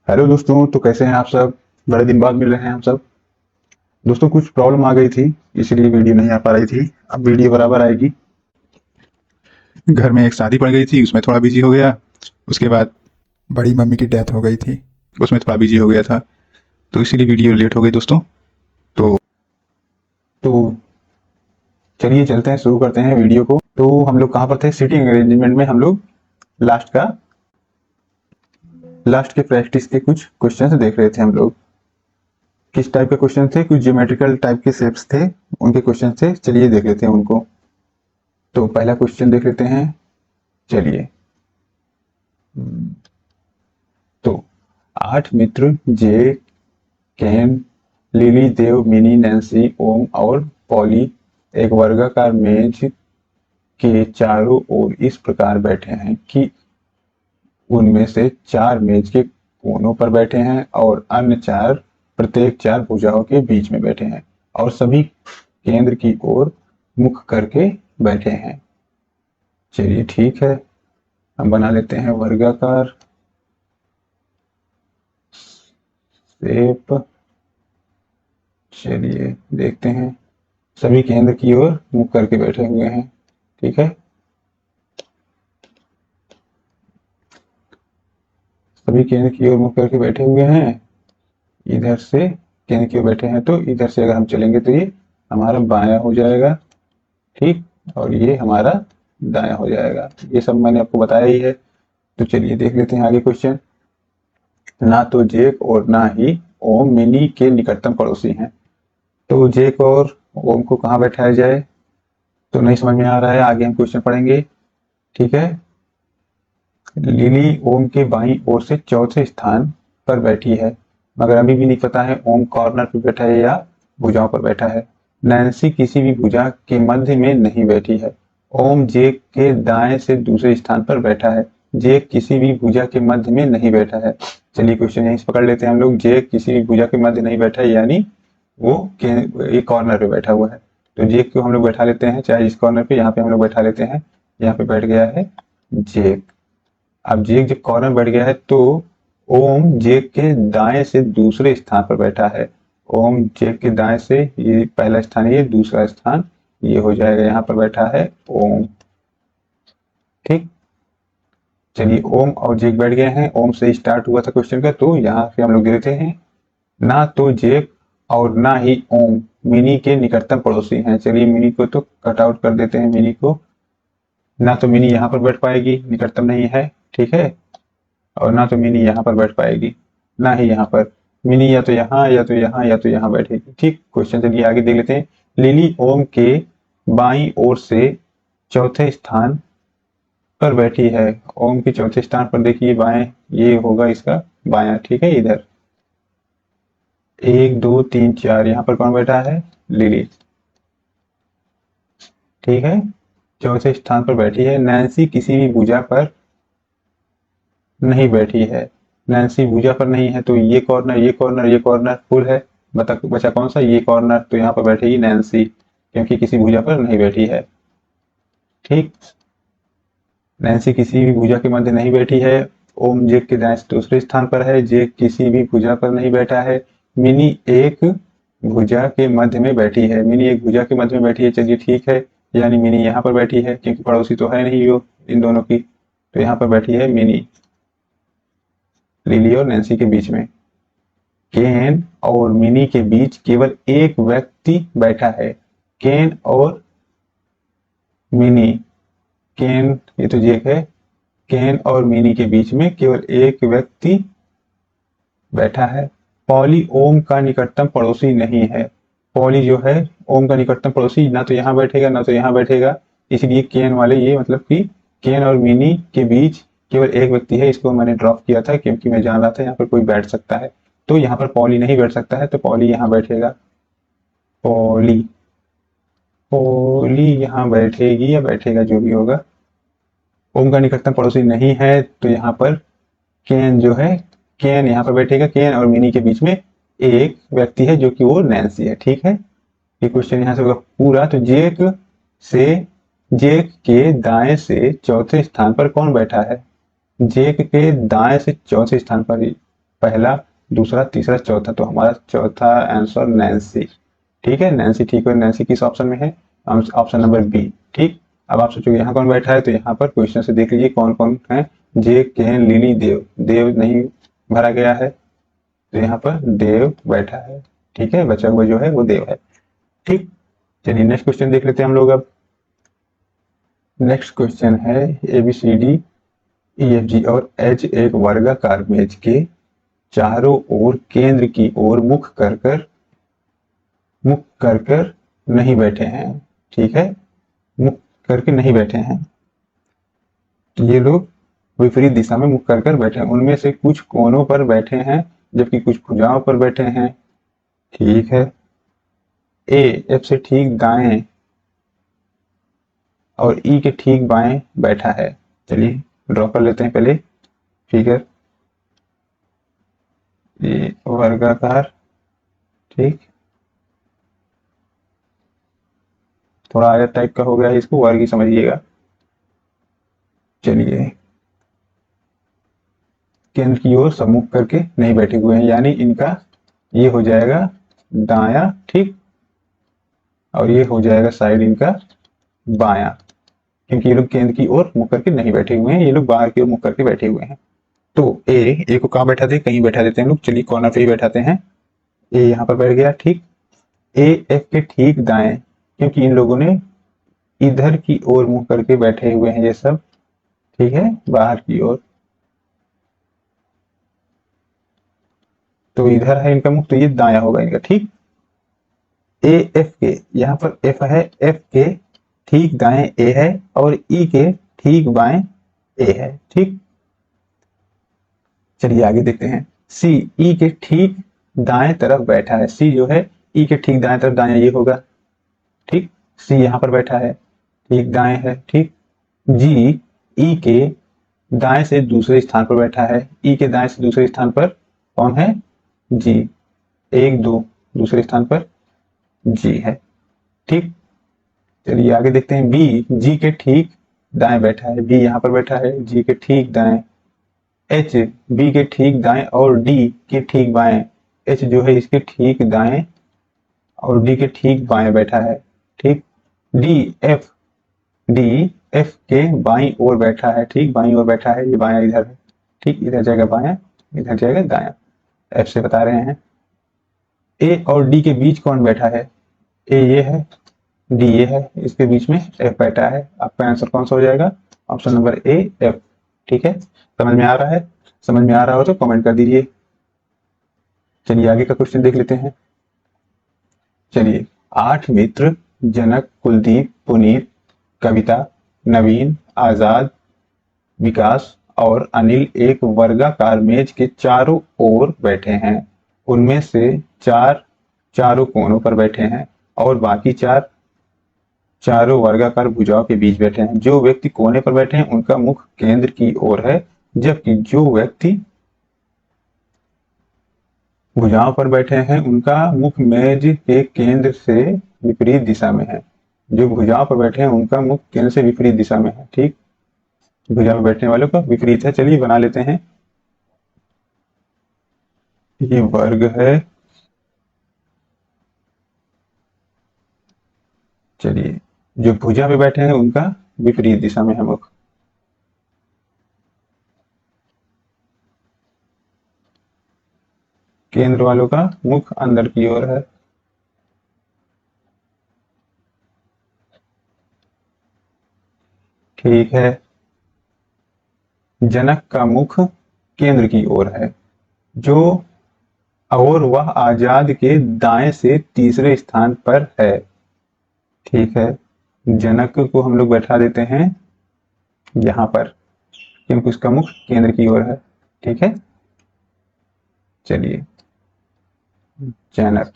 Hello दोस्तों, तो कैसे हैं आप सब। बड़े दिन बाद मिल रहे हैं हम सब। दोस्तों कुछ प्रॉब्लम आ गई थी, इसलिए वीडियो नहीं आ पा रही थी। अब वीडियो बराबर आएगी। घर में एक शादी पड़ गई थी, उसमें थोड़ा बिजी हो गया। उसके बाद बड़ी मम्मी की डेथ हो गई थी, उसमें थोड़ा बिजी हो गया था। तो इसीलिए वीडियो लेट हो गई दोस्तों। तो तो चलिए चलते हैं, शुरू करते हैं वीडियो को। तो हम लोग कहाँ पर थे, सीटिंग अरेंजमेंट में हम लोग लास्ट के प्रैक्टिस के कुछ क्वेश्चन देख रहे थे हम लोग। किस टाइप के क्वेश्चन थे, कुछ ज्योमेट्रिकल टाइप के शेप्स थे, उनके क्वेश्चन थे। चलिए देख लेते हैं उनको। तो पहला क्वेश्चन देख लेते हैं। चलिए। तो 8 मित्र जे, केन, लिली, देव, मिनी, नैन्सी, ओम और पॉली एक वर्गाकार मेज के चारों ओर इस प्रकार बैठे हैं कि उनमें से 4 मेज के कोनों पर बैठे हैं और अन्य 4 प्रत्येक 4 भुजाओं के बीच में बैठे हैं और सभी केंद्र की ओर मुख करके बैठे हैं। चलिए ठीक है, हम बना लेते हैं वर्गाकार शेप। चलिए देखते हैं। सभी केंद्र की ओर मुख करके बैठे हुए हैं। ठीक है, सभी केंद्र की ओर मुख करके बैठे हुए हैं। इधर से केंद्र की ओर बैठे हैं, तो इधर से अगर हम चलेंगे तो ये हमारा बायां हो जाएगा। ठीक, और ये हमारा दायां हो जाएगा। ये सब मैंने आपको बताया ही है। तो चलिए देख लेते हैं आगे क्वेश्चन। ना तो जेक और ना ही ओम मिनी के निकटतम पड़ोसी हैं। तो जेक और ओम को कहाँ बैठाया जाए, तो नहीं समझ में आ रहा है। आगे हम क्वेश्चन पढ़ेंगे। ठीक है। लिली ओम के बाईं ओर से चौथे स्थान पर बैठी है, मगर अभी भी नहीं पता है ओम कॉर्नर पर बैठा है या भुजाओं पर बैठा है। नैन्सी किसी भी भुजा के मध्य में नहीं बैठी है। ओम जेक के दाएं से दूसरे स्थान पर बैठा है। जेक किसी भी भुजा के मध्य में नहीं बैठा है। चलिए क्वेश्चन यहीं से पकड़ लेते हैं हम लोग। जेक किसी भी भुजा के मध्य नहीं बैठा है, यानी वो एक कॉर्नर पे बैठा हुआ है। तो जेक को हम लोग बैठा लेते हैं, चाहे इस कॉर्नर पे, यहाँ पे हम लोग बैठा लेते हैं। यहाँ पे बैठ गया है जेक। अब जेक जब कॉर्नर बैठ गया है, तो ओम जेक के दाएं से दूसरे स्थान पर बैठा है। ओम जेक के दाएं से, ये पहला स्थान, ये दूसरा स्थान ये हो जाएगा। यहाँ पर बैठा है ओम। ठीक, चलिए ओम और जेक बैठ गए हैं। ओम से स्टार्ट हुआ था क्वेश्चन का, तो यहाँ से हम लोग देते हैं ना तो जेक और ना ही ओम मिनी के निकटतम पड़ोसी हैं। चलिए मिनी को तो कट आउट कर देते हैं। मिनी को ना तो मिनी यहाँ पर बैठ पाएगी, निकटतम नहीं है। ठीक है, और ना तो मिनी यहाँ पर बैठ पाएगी, ना ही यहाँ पर। मिनी या तो यहाँ या तो यहाँ या तो यहाँ बैठेगी। ठीक, क्वेश्चन चलिए आगे देख लेते हैं। लिली ओम के बाईं ओर से चौथे स्थान पर बैठी है। ओम के चौथे स्थान पर देखिए, बाएं, ये होगा इसका बायां। ठीक है, इधर 1 2 3 4, यहाँ पर कौन बैठा है, लिली। ठीक है, चौथे स्थान पर बैठी है। नैन्सी किसी भी भुजा पर नहीं बैठी है। नैन्सी भुजा पर नहीं है, तो ये कॉर्नर, ये कॉर्नर, ये कॉर्नर फुल है। बचा कौन सा, ये कॉर्नर। तो यहाँ पर बैठेगी नैन्सी, क्योंकि किसी भुजा पर नहीं बैठी है। ठीक, नैन्सी किसी भी भुजा के मध्य नहीं बैठी है। ओम जेक के दाएं से दूसरे स्थान पर है। जेक किसी भी भुजा पर नहीं बैठा है। मिनी एक भुजा के मध्य में बैठी है। मिनी एक भुजा के मध्य में बैठी है। चलिए ठीक है, यानी मिनी यहाँ पर बैठी है, क्योंकि पड़ोसी तो है नहीं वो इन दोनों की। तो यहाँ पर बैठी है मिनी, लिली और नैन्सी के बीच में। केन और मिनी के बीच केवल एक व्यक्ति बैठा है। केन और मिनी, केन ये तो जेक है। केन और मिनी के बीच में केवल एक व्यक्ति बैठा है। पॉली ओम का निकटतम पड़ोसी नहीं है। पॉली जो है ओम का निकटतम पड़ोसी, ना तो यहाँ बैठेगा ना तो यहाँ बैठेगा। इसलिए केन वाले, ये मतलब कि केन और मिनी के बीच केवल एक व्यक्ति है। इसको मैंने ड्रॉप किया था, क्योंकि मैं जान रहा था यहाँ पर कोई बैठ सकता है। तो यहाँ पर पॉली नहीं बैठ सकता है, तो पॉली यहाँ बैठेगा। पॉली, पॉली यहाँ बैठेगी या बैठेगा, जो भी होगा। ओम का निकटतम पड़ोसी नहीं है, तो यहाँ पर केन जो है, केन यहाँ पर बैठेगा। केन और मिनी के बीच में एक व्यक्ति है, जो कि वो नैन्सी है। ठीक है, ये क्वेश्चन यहाँ से होगा पूरा। तो जेक के दाएं से चौथे स्थान पर कौन बैठा है। जेक के दाएं से चौथे स्थान पर पहला, दूसरा, तीसरा, चौथा। तो हमारा चौथा आंसर नैन्सी। ठीक है, नैन्सी ठीक है। नैन्सी किस ऑप्शन में है? Option number B. ठीक। अब आप सोचोगे यहाँ कौन बैठा है, तो यहाँ पर क्वेश्चन से देख लीजिए कौन कौन है। जे के लिली देव, देव नहीं भरा गया है, तो यहाँ पर देव बैठा है। ठीक है, बचा हुआ जो है वो देव है। ठीक। चलिए नेक्स्ट क्वेश्चन देख लेते हैं हम लोग। अब नेक्स्ट क्वेश्चन है ABCD EFG और H एक वर्गाकार मेज के चारों ओर केंद्र की ओर मुख कर कर नहीं बैठे हैं। ठीक है, मुख करके नहीं बैठे हैं। ये लोग विपरीत दिशा में मुख कर बैठे हैं। उनमें से कुछ कोनों पर बैठे हैं जबकि कुछ भुजाओं पर बैठे हैं। ठीक है। F से ठीक दाएं और E के ठीक बाएं बैठा है। चलिए ड्रॉ कर लेते हैं पहले फिगर। ये वर्गाकार, ठीक, थोड़ा आयत टाइप का हो गया है, इसको वर्ग ही समझिएगा। चलिए केंद्र की ओर सम्मुख करके नहीं बैठे हुए हैं, यानी इनका ये हो जाएगा दाया, ठीक, और ये हो जाएगा साइड इनका बाया, क्योंकि ये लोग केंद्र की ओर मुख करके नहीं बैठे हुए हैं, ये लोग बाहर की ओर मुख करके बैठे हुए हैं। तो ए को कहाँ बैठा दे, कहीं बैठा देते हैं लोग। चलिए कॉर्नर पे ही बैठाते हैं। ए यहाँ पर बैठ गया, ठीक। F के ठीक दाएं, क्योंकि इन लोगों ने इधर की ओर मुंह करके बैठे हुए हैं ये सब, ठीक है, बाहर की ओर। तो इधर है इनका मुख, तो ये दाया होगा इनका, ठीक। F के यहाँ पर F है, F के ठीक दाएं A है और E के ठीक बाएं A है, ठीक। चलिए आगे देखते हैं। C E के ठीक दाएं तरफ बैठा है। C जो है E के ठीक दाएं तरफ, दाएं ये होगा, ठीक। C यहाँ पर बैठा है, ठीक दाएं है, ठीक। G E के दाएं से दूसरे स्थान पर बैठा है। E के दाएं से दूसरे स्थान पर कौन है? G। 1 2 दूसरे स्थान पर G है, ठीक। चलिए आगे देखते हैं। B G के ठीक दाएं बैठा है। B यहाँ पर बैठा है, G के ठीक दाएं। H B के ठीक दाएं और D के ठीक बाएं। H जो है इसके ठीक दाएं और D के ठीक बाएं बैठा है, ठीक। D F के बाईं ओर बैठा है, ठीक, बाईं ओर बैठा है, ये बायां इधर है, ठीक। इधर जाएगा बायां, इधर जाएगा दायां। F से बता रहे हैं। A और D के बीच कौन बैठा है? A ये है, D ये है, इसके बीच में F बैठा है। आपका आंसर कौन सा हो जाएगा? Option number A F। ठीक है, समझ में आ रहा है? समझ में आ रहा हो तो कमेंट कर दीजिए। चलिए आगे का क्वेश्चन देख लेते हैं। चलिए 8 मित्र जनक, कुलदीप, पुनीत, कविता, नवीन, आजाद, विकास और अनिल एक वर्गाकार मेज के चारों ओर बैठे हैं। उनमें से 4 चारों कोनों पर बैठे हैं और बाकी 4 चारों वर्गाकार भुजाओं के बीच बैठे हैं। जो व्यक्ति कोने पर बैठे हैं उनका मुख केंद्र की ओर है, जबकि जो व्यक्ति भुजाओं पर बैठे हैं उनका मुख मेज के केंद्र से विपरीत दिशा में है। जो भुजाओं पर बैठे हैं उनका मुख केंद्र से विपरीत दिशा में है, ठीक। भुजा में बैठने वालों का विपरीत है। चलिए बना लेते हैं। ये वर्ग है। चलिए जो भुजा में बैठे हैं उनका विपरीत दिशा में है मुख। केंद्र वालों का मुख अंदर की ओर है। ठीक है। जनक का मुख केंद्र की ओर है, जो और वह आजाद के दाएं से तीसरे स्थान पर है। ठीक है, जनक को हम लोग बैठा देते हैं यहां पर, क्योंकि उसका मुख केंद्र की ओर है। ठीक है, चलिए जनक,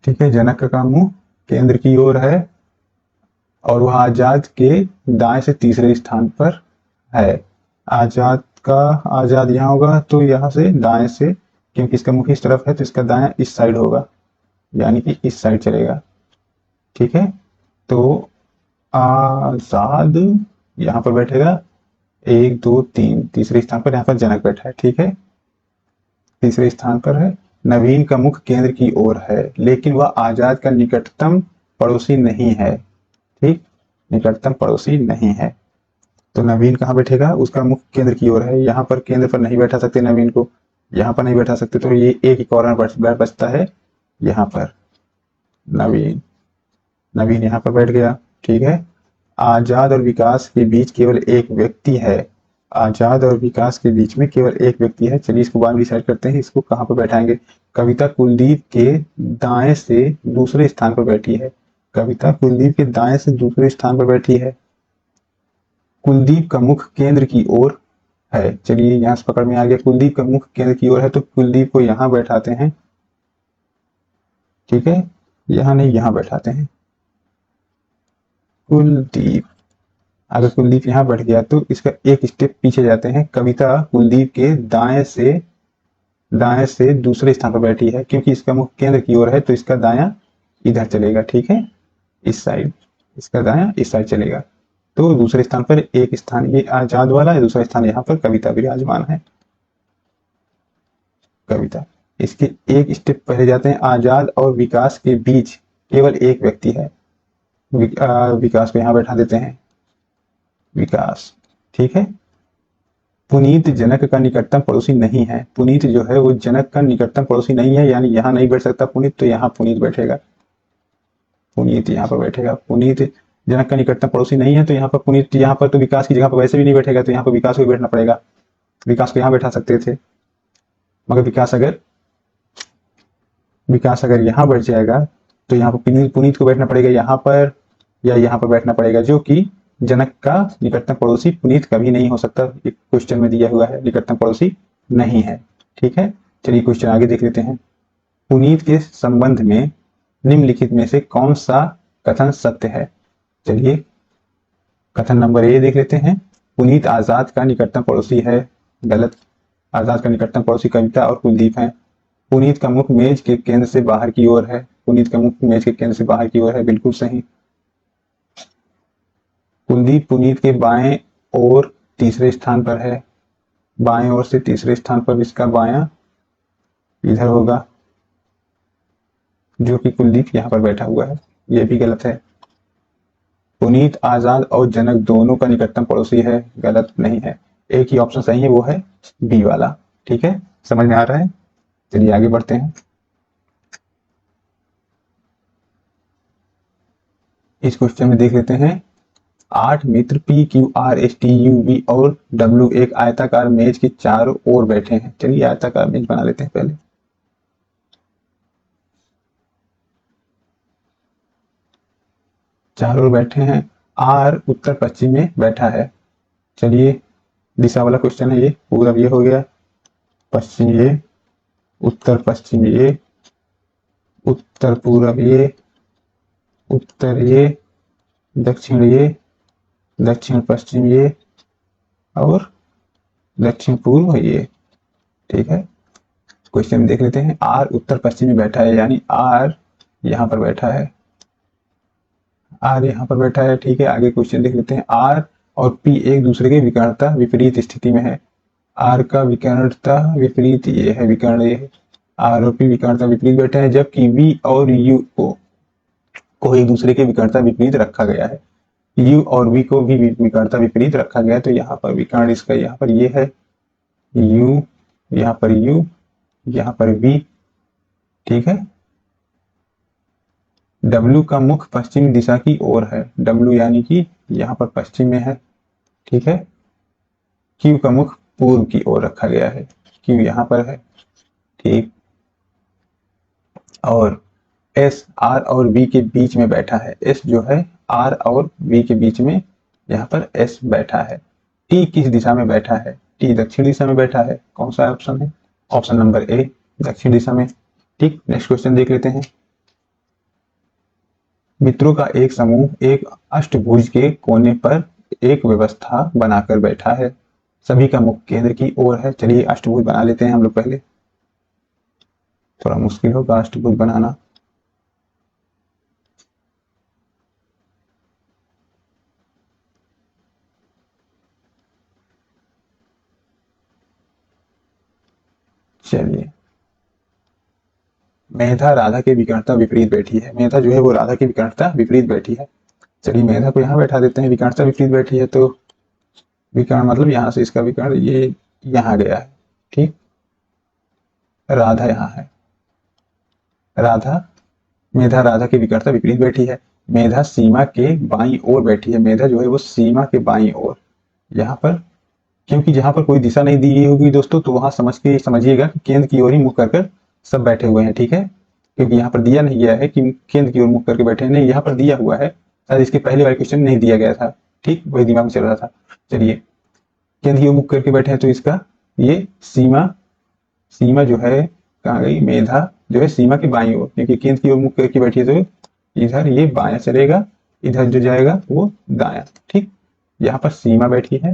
ठीक है, जनक का मुंह केंद्र की ओर है और वह आजाद के दाएं से तीसरे स्थान पर है। आजाद यहाँ होगा, तो यहाँ से दाएं से, क्योंकि इसका मुख इस तरफ है तो इसका दायां इस साइड होगा, यानी कि इस साइड चलेगा। ठीक है, तो आजाद यहाँ पर बैठेगा 1 2 3, तीसरे स्थान पर यहाँ पर जनक बैठा है, ठीक है, तीसरे स्थान पर है। नवीन का मुख केंद्र की ओर है, लेकिन वह आजाद का निकटतम पड़ोसी नहीं है, ठीक, निकटतम पड़ोसी नहीं है। तो नवीन कहाँ बैठेगा, उसका मुख केंद्र की ओर है, यहाँ पर केंद्र पर नहीं बैठा सकते नवीन को, यहाँ पर नहीं बैठा सकते, तो ये एक ही कॉर्नर बचता है यहाँ पर। नवीन, नवीन यहाँ पर बैठ गया, ठीक है। आजाद और विकास के बीच केवल एक व्यक्ति है, आजाद और विकास के बीच में केवल एक व्यक्ति है। चलिए इसको बाद में डिसाइड करते हैं, इसको कहाँ पर बैठाएंगे। कविता कुलदीप के दाएं से दूसरे स्थान पर बैठी है, कविता कुलदीप के दाएं से दूसरे स्थान पर बैठी है। कुलदीप का मुख केंद्र की ओर है, चलिए यहाँ से पकड़ में आ गया, कुलदीप का मुख केंद्र की ओर है, तो कुलदीप को यहाँ बैठाते हैं, ठीक है, यहाँ नहीं यहाँ बैठाते हैं कुलदीप। अगर कुलदीप यहाँ बैठ गया तो इसका एक स्टेप पीछे जाते हैं, कविता कुलदीप के दाएं से दूसरे स्थान पर बैठी है, क्योंकि इसका मुख केंद्र की ओर है तो इसका दायां इधर चलेगा, ठीक है, इस साइड, इसका दायां इस साइड चलेगा। तो दूसरे स्थान पर एक स्थान ये आजाद वाला है, दूसरा स्थान यहाँ पर कविता विराजमान है, कविता। इसके एक स्टेप पहले जाते हैं, आजाद और विकास के बीच केवल एक व्यक्ति है, विकास को यहाँ बैठा देते हैं, विकास, ठीक है। पुनीत जनक का निकटतम पड़ोसी नहीं है, पुनीत जो है वो जनक का निकटतम पड़ोसी नहीं है, यानी यहाँ नहीं बैठ सकता पुनीत, तो यहाँ पुनीत बैठेगा, पुनीत यहाँ पर बैठेगा। पुनीत जनक का निकटतम पड़ोसी नहीं है, तो यहाँ पर पुनीत, यहाँ पर तो विकास की जगह पर वैसे भी नहीं बैठेगा, तो यहाँ पर विकास को बैठना पड़ेगा। विकास को यहाँ बैठा सकते थे, मगर विकास अगर यहाँ बैठ जाएगा तो यहाँ पर पुनीत को बैठना पड़ेगा यहाँ पर, या यहाँ पर बैठना पड़ेगा, जो कि जनक का निकटतम पड़ोसी पुनीत कभी नहीं हो सकता, एक क्वेश्चन में दिया हुआ है, निकटतम पड़ोसी नहीं है, ठीक है। चलिए क्वेश्चन आगे देख लेते हैं। पुनीत के संबंध में निम्नलिखित में से कौन सा कथन सत्य है। चलिए कथन नंबर ए देख लेते हैं, पुनीत आजाद का निकटतम पड़ोसी है, गलत, आजाद का निकटतम पड़ोसी कविता और कुलदीप है। पुनीत का मुख मेज के केंद्र से बाहर की ओर है, पुनीत का मुख मेज के केंद्र से बाहर की ओर है, बिल्कुल सही। कुलदीप पुनीत के बाएं और तीसरे स्थान पर है, बाएं ओर से तीसरे स्थान पर इसका बायां इधर होगा, जो कि कुलदीप यहाँ पर बैठा हुआ है, यह भी गलत है। पुनीत आजाद और जनक दोनों का निकटतम पड़ोसी है, गलत नहीं है, एक ही ऑप्शन सही है, वो है बी वाला, ठीक है, समझ में आ रहा है। चलिए आगे बढ़ते हैं। इस क्वेश्चन में देख लेते हैं, 8 मित्र P Q R S T U V और W एक आयताकार मेज के चारों ओर बैठे हैं। चलिए आयताकार मेज बना लेते हैं पहले। चारों ओर बैठे हैं, R उत्तर पश्चिम में बैठा है। चलिए दिशा वाला क्वेश्चन है ये, पूरब ये हो गया, पश्चिम ये, उत्तर पश्चिम ये, उत्तर पूरब ये, उत्तर ये, दक्षिण ये, दक्षिण पश्चिम ये, और दक्षिण पूर्व ये, ठीक है। क्वेश्चन देख लेते हैं, आर उत्तर पश्चिम में बैठा है, यानी आर यहाँ पर बैठा है, आर यहाँ पर बैठा है, ठीक है। आगे क्वेश्चन देख लेते हैं, आर और पी एक दूसरे के विकर्णता विपरीत स्थिति में है। आर का विकर्णता विपरीत ये है, विकर्ण ये है, आर और पी विकर्णता विपरीत बैठे हैं, जबकि वी और यू को एक दूसरे के विकर्णता विपरीत रखा गया है। यू और वी को भी विकर्णता विपरीत रखा गया है, तो यहाँ पर विकर्ण इसका यहाँ पर ये है, यू, यहाँ पर यू, यहाँ पर वी, ठीक है। W का मुख पश्चिमी दिशा की ओर है, W यानी कि यहाँ पर पश्चिम में है, ठीक है। Q का मुख पूर्व की ओर रखा गया है, Q यहाँ पर है, ठीक। और S R और V के बीच में बैठा है, S जो है R और V के बीच में यहाँ पर S बैठा है। T किस दिशा में बैठा है, T दक्षिण दिशा में बैठा है, कौन सा ऑप्शन है, ऑप्शन नंबर ए, दक्षिण दिशा में, ठीक। नेक्स्ट क्वेश्चन देख लेते हैं, मित्रों का एक समूह एक अष्टभुज के कोने पर एक व्यवस्था बनाकर बैठा है, सभी का मुख केंद्र की ओर है। चलिए अष्टभुज बना लेते हैं हम लोग पहले, थोड़ा मुश्किल होगा अष्टभुज बनाना। चलिए, मेधा राधा के विकर्णता विपरीत बैठी है। मेधा जो है वो राधा की विकर्णता विपरीत बैठी है। चलिए मेधा को यहाँ बैठा देते हैं, विकर्णता विपरीत बैठी है तो विकर्ण मतलब यहाँ से इसका विकर्ण ये यहाँ गया है, ठीक। राधा यहाँ है, राधा, मेधा राधा की विकर्णता विपरीत बैठी है। मेधा सीमा के बाईं ओर बैठी है। मेधा जो है वो सीमा के बाईं ओर, यहाँ पर, क्योंकि जहां पर कोई दिशा नहीं दी गई होगी दोस्तों तो वहां समझिएगा कि केंद्र की ओर ही मुख कर सब बैठे हुए हैं, ठीक है। क्योंकि यहाँ पर दिया नहीं गया है कि केंद्र की ओर मुख करके बैठे हैं, नहीं, यहाँ पर दिया हुआ है। शायद इसके पहले वाले क्वेश्चन नहीं दिया गया था, ठीक, वही दिमाग में चल रहा था। चलिए, केंद्र की ओर मुख करके बैठे हैं तो इसका ये सीमा, सीमा जो है कहाँ गई, मेधा जो है सीमा के बाईं ओर, क्योंकि केंद्र की ओर मुख करके बैठी है तो इधर ये बायां चलेगा, इधर जो जाएगा वो दायां, ठीक। यहाँ पर सीमा बैठी है,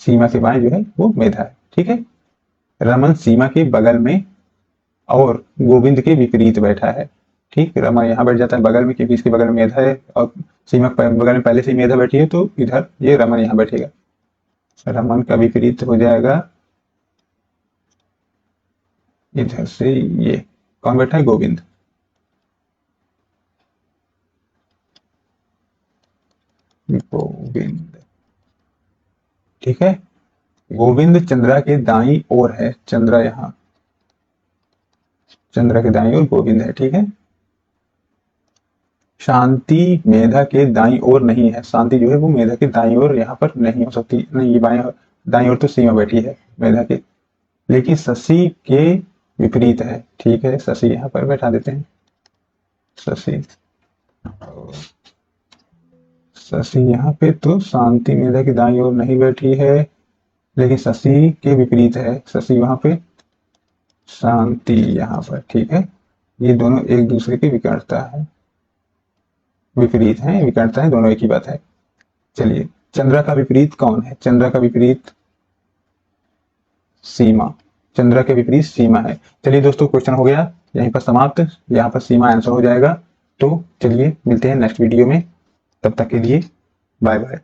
सीमा के बाएं जो है वो मेधा है, ठीक है। रमन सीमा के बगल में और गोविंद के विपरीत बैठा है, ठीक। रमन यहाँ बैठ जाता है बगल में क्योंकि इसके बगल में मेधा है, और सीमा के बगल में पहले से ही मेधा बैठी है तो इधर ये रमन यहाँ बैठेगा। रमन का विपरीत हो जाएगा इधर से, ये कौन बैठा है, गोविंद, गोविंद, ठीक है। गोविंद चंद्रा के दाईं ओर है, चंद्रा यहाँ, चंद्रा के दाईं ओर गोविंद है, ठीक है। शांति मेधा के दाईं ओर नहीं है, शांति जो है वो मेधा के दाईं ओर यहाँ पर नहीं हो सकती, नहीं, ये बाएं दाईं ओर तो सीमा बैठी है मेधा के, लेकिन शशि के विपरीत है, ठीक है। शशि यहाँ पर बैठा देते हैं, शशि, शशि यहाँ पे तो शांति मेधा की दाईं ओर नहीं बैठी है, लेकिन शशि के विपरीत है, शशि वहां पे, शांति यहाँ पर, ठीक है। ये दोनों एक दूसरे के विकर्णता है, विपरीत है, विकर्णता है, दोनों एक ही बात है। चलिए, चंद्रा का विपरीत कौन है, चंद्रा का विपरीत सीमा, चंद्रा के विपरीत सीमा है। चलिए दोस्तों, क्वेश्चन हो गया यहीं पर समाप्त, यहाँ पर सीमा आंसर हो जाएगा। तो चलिए मिलते हैं नेक्स्ट वीडियो में, तब तक के लिए बाय बाय।